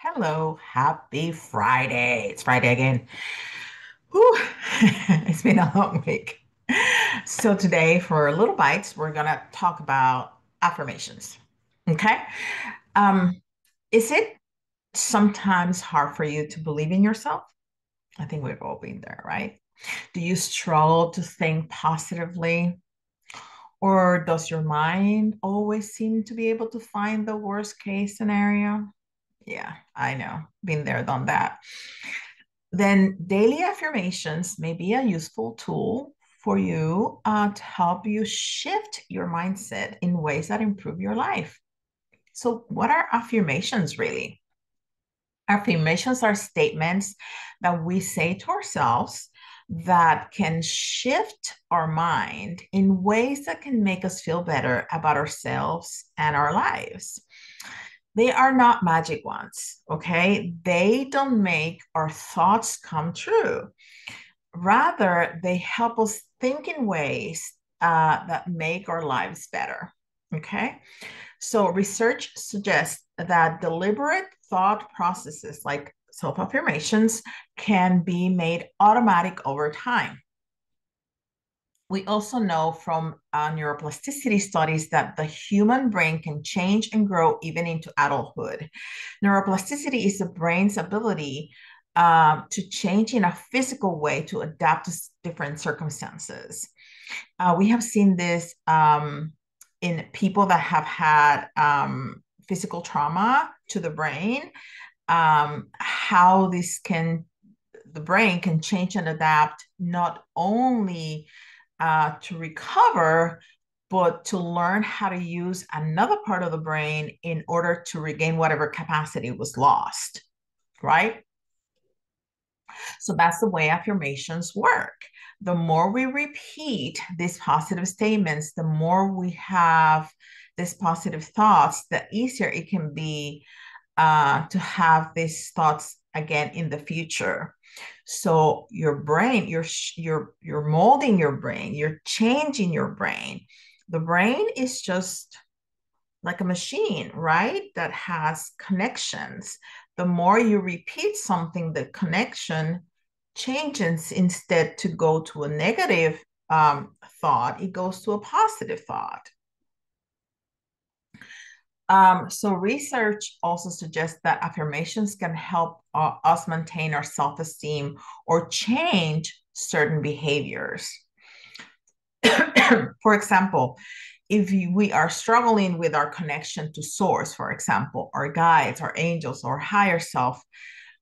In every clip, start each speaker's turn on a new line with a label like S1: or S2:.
S1: Hello, happy Friday. It's Friday again. Whew. It's been a long week. So today for Little Bites, we're gonna talk about affirmations. Okay. Um, is it sometimes hard for you to believe in yourself? I think we've all been there, right? Do you struggle to think positively? Or does your mind always seem to be able to find the worst case scenario? Yeah, I know. Been there, done that. Then daily affirmations may be a useful tool for you to help you shift your mindset in ways that improve your life. So, what are affirmations really? Affirmations are statements that we say to ourselves that can shift our mind in ways that can make us feel better about ourselves and our lives. They are not magic ones, okay? They don't make our thoughts come true. Rather, they help us think in ways that make our lives better, okay? So, research suggests that deliberate thought processes like self affirmations can be made automatic over time. We also know from neuroplasticity studies that the human brain can change and grow even into adulthood. Neuroplasticity is the brain's ability to change in a physical way to adapt to different circumstances. We have seen this in people that have had physical trauma to the brain, how the brain can change and adapt not only to recover, but to learn how to use another part of the brain in order to regain whatever capacity was lost, right? So that's the way affirmations work. The more we repeat these positive statements, the more we have these positive thoughts, the easier it can be to have these thoughts again in the future. So your brain, you're molding your brain, you're changing your brain. The brain is just like a machine, right? That has connections. The more you repeat something, the connection changes instead to go to a negative thought, it goes to a positive thought. So research also suggests that affirmations can help us maintain our self-esteem or change certain behaviors. For example, if we are struggling with our connection to source, for example, our guides, our angels, or higher self,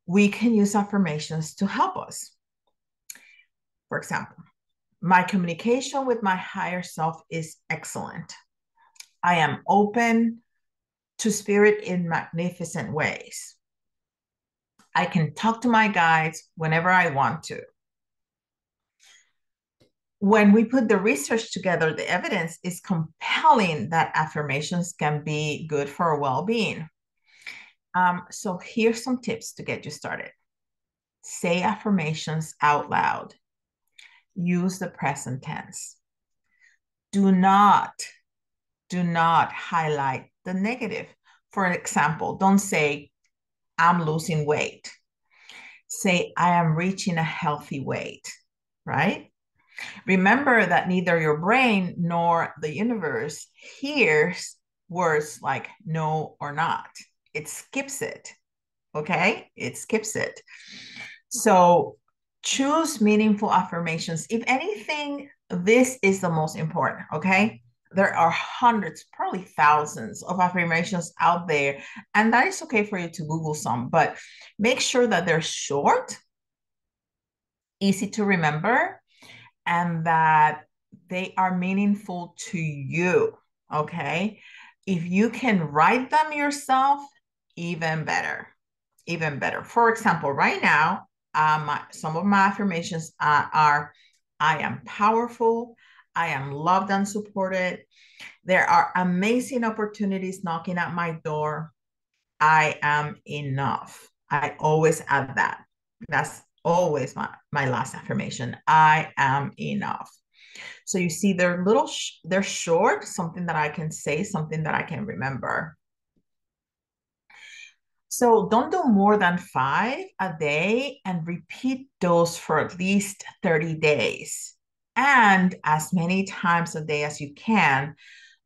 S1: we can use affirmations to help us. For example, my communication with my higher self is excellent. I am open to spirit in magnificent ways. I can talk to my guides whenever I want to. When we put the research together, the evidence is compelling that affirmations can be good for our well being. So, here's some tips to get you started. Say affirmations out loud, use the present tense. Do not, do not highlight the negative. For example, don't say, I'm losing weight. Say, I am reaching a healthy weight, right? Remember that neither your brain nor the universe hears words like no or not. It skips it, okay? It skips it. So choose meaningful affirmations. If anything, this is the most important, okay? There are hundreds, probably thousands of affirmations out there, and that is okay for you to Google some, but make sure that they're short, easy to remember, and that they are meaningful to you. Okay. If you can write them yourself, even better. Even better. For example, right now, some of my affirmations are I am powerful, I am loved and supported, there are amazing opportunities knocking at my door, I am enough. I always add that. That's always my last affirmation. I am enough. So you see, they're little, they're short, something that I can say, something that I can remember. So don't do more than five a day and repeat those for at least 30 days and as many times a day as you can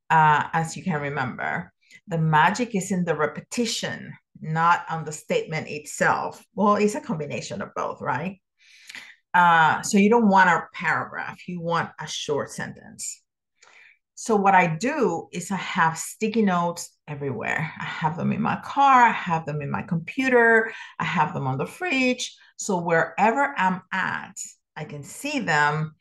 S1: remember. The magic is in the repetition, not on the statement itself. Well, it's a combination of both, right? So you don't want a paragraph, you want a short sentence. So what I do is I have sticky notes everywhere. I have them in my car, I have them in my computer, I have them on the fridge. So wherever I'm at, I can see them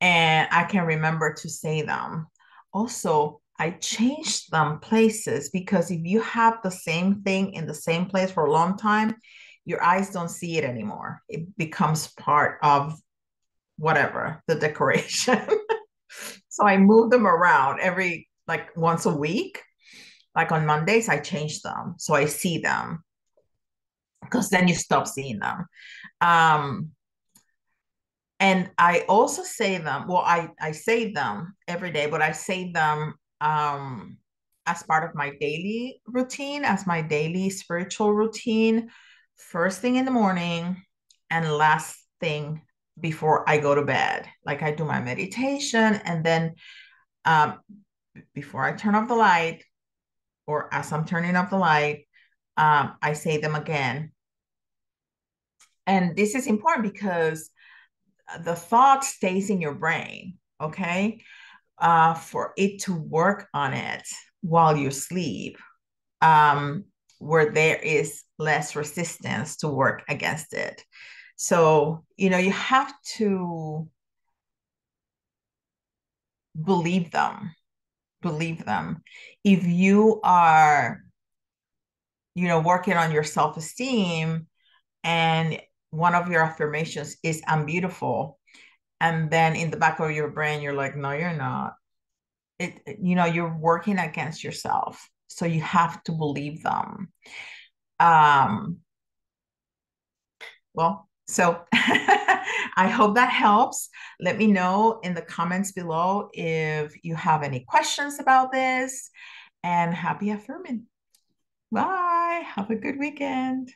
S1: and I can remember to say them. Also, I change them places because if you have the same thing in the same place for a long time, your eyes don't see it anymore. It becomes part of whatever the decoration. So I move them around every like once a week. Like on Mondays, I change them so I see them because then you stop seeing them. Um, and I also say them. Well, I say them every day, but I say them as part of my daily routine, as my daily spiritual routine, first thing in the morning and last thing before I go to bed. Like I do my meditation and then um, before I turn off the light or as I'm turning off the light, I say them again. And this is important because the thought stays in your brain, okay? For it to work on it while you sleep, um, where there is less resistance to work against it. So, you have to believe them, believe them. If you are, working on your self esteem and one of your affirmations is I'm beautiful, and then in the back of your brain, you're like, no, you're not. You're working against yourself. So you have to believe them. Um, so I hope that helps. Let me know in the comments below if you have any questions about this and happy affirming. Bye. Have a good weekend.